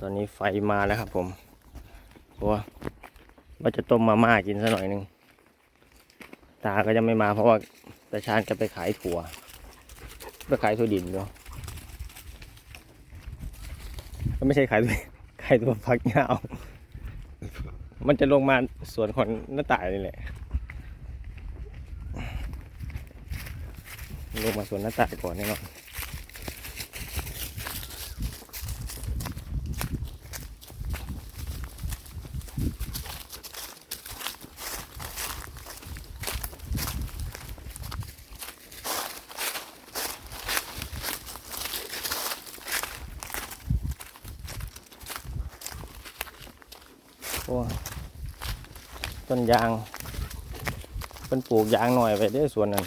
ตอนนี้ไฟมาแล้วครับผมเพราะว่าจะต้มมาม่ากินสักหน่อยนึงตาก็จะไม่มาเพราะว่าตาชาญจะไปขายถั่วไปขายถั่วดินเนาะก็ไม่ใช่ขายถั่วฝักยาวมันจะลงมาสวนของหน้าต่ายนี่แหละลงมาสวนหน้าต่ายก่อนแน่นอนต้นยางเป็นปลูกยางหน่อยไปได้ส่วนนั้น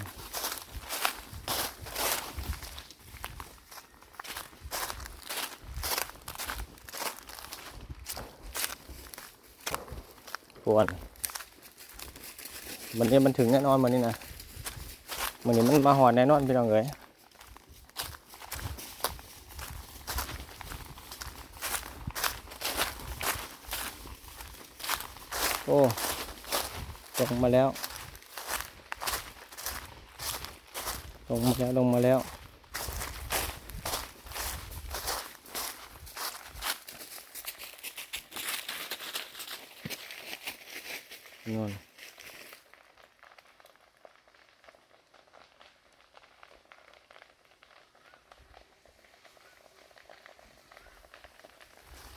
ส่วนวันนี้มันถึงแน่นอนวันนี้นะวันนี้มันมาหอดแน่นอนพี่น้องเอ๋ยโอ้ลงมาแล้วลงมาแล้วนู่น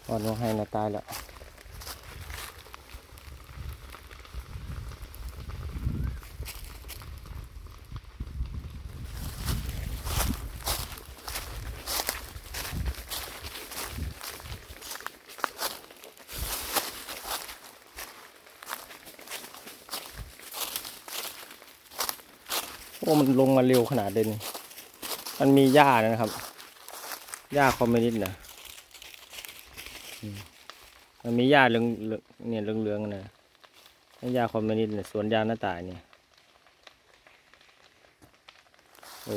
อ่อนลงให้นาตายแล้วโอ้มันลงมาเร็วขนาดเด่นมันมีหญ้านะครับหญ้าคอมมิวนิสต์นะมันมีหญ้าเหลืองเนี่ยเหลืองๆนะหญ้าคอมมิวนิสต์เนี่ยสวนยางหน้าต่ายเนี่ยโอ้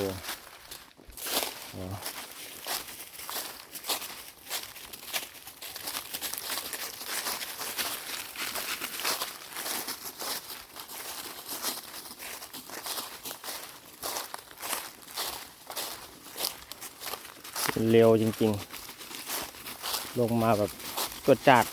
เร็วจริงๆลงมาแบบตรวจจัด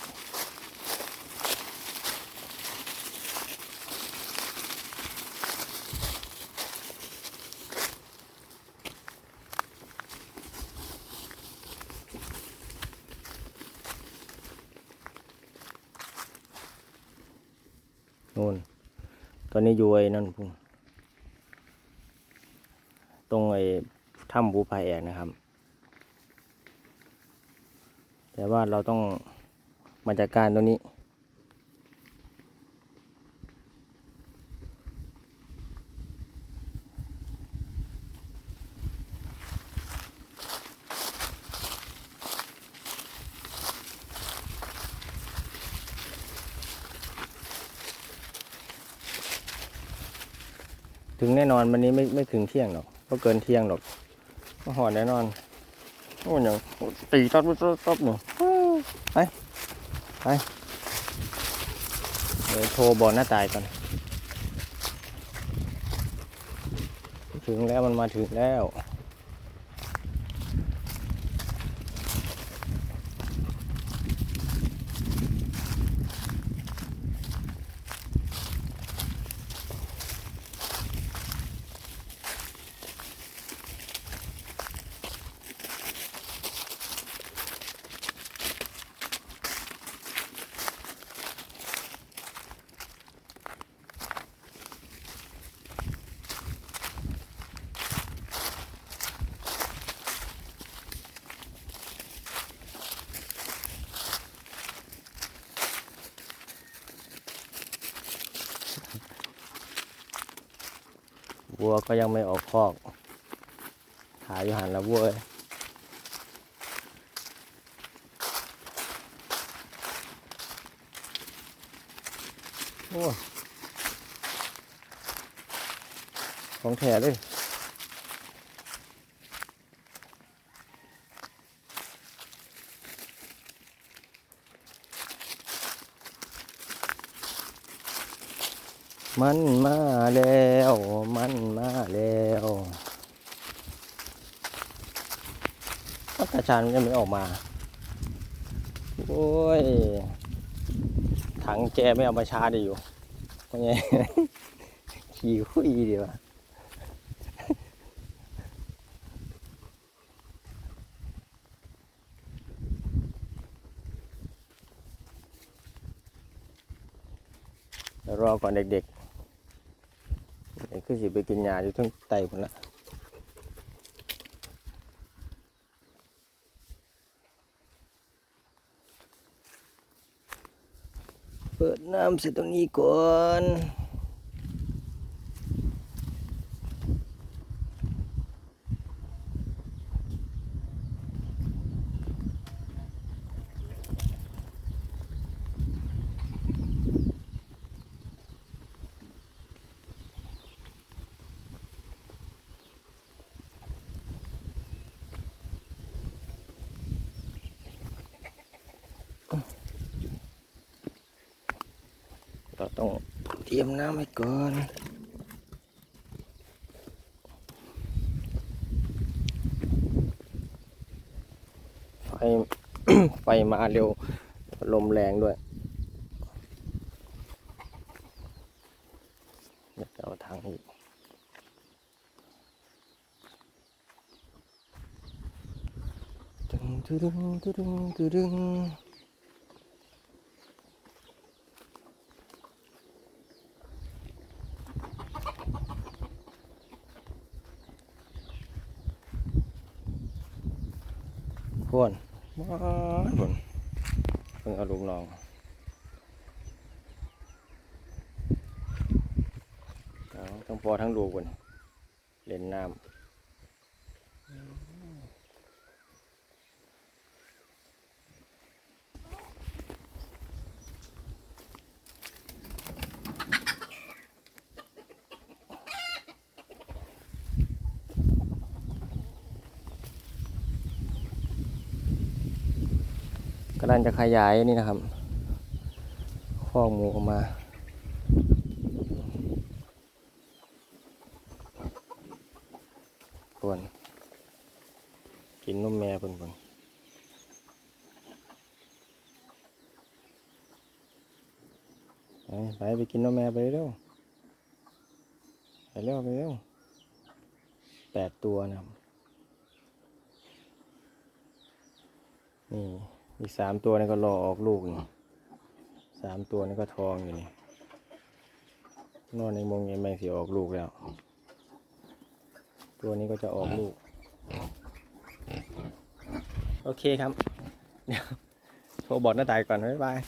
นู่นตอนนี้อยู่ไอ้นั่นพุ่งตรงไอ้ถ้ำภูผาแอกนะครับแต่ว่าเราต้องมาจัดการตรงนี้ถึงแน่นอนวันนี้ไม่ถึงเที่ยงหรอกก็เกินเที่ยงหรอกก็หอดแน่นอนโอ้ยอย่างตีต๊อบหนูไปเดี๋ยวโทรบอกหน้าตายก่อนถึงแล้วมันมาถึงแล้ววัวก็ยังไม่ออกคอกหาอยู่หันแล้ววัวโอ้ของแท้เลย มันมาแล้วมันมาแล้วตาชาญมันยังไม่ออกมาโอ้ยถังแกไม่เอามาชาร์จได้อยู่เพราะไง ขี่คุยดีว่ะเดี๋ยวรอก่อนเด็กๆเด็กคือสิไปกินยาอยู่ทั้งไตคนละเปิดน้ำเสร็จตรงนี้ก่อนเราต้องเตรียมน้ำไว้ก่อนไฟ ไฟมาเร็วลมแรงด้วยเดี๋ยวจะเอาถังอีกตึงตึงตึงตึงตึงพวนว้าวพวนเพิ่งเอาลูกน้องทั้งพอทั้งลูกคนเล่นน้ำกำลังจะขยายนี่นะครับข้อหมูออกมาควรกินนมแม่เพิ่นไปกินนมแม่ไปเร็วไปเร็ว8 ตัวนะครับนี่อีก3 ตัวนี่ก็รอออกลูกนี่3 ตัวนี่ก็ท้องอยู่นี่นอนในมงยังไม่สิออกลูกแล้ว ตัวนี้ก็จะออกลูกโอเคครับเดี๋ยวโทรบอกน้าตายก่อนบ๊ายบาย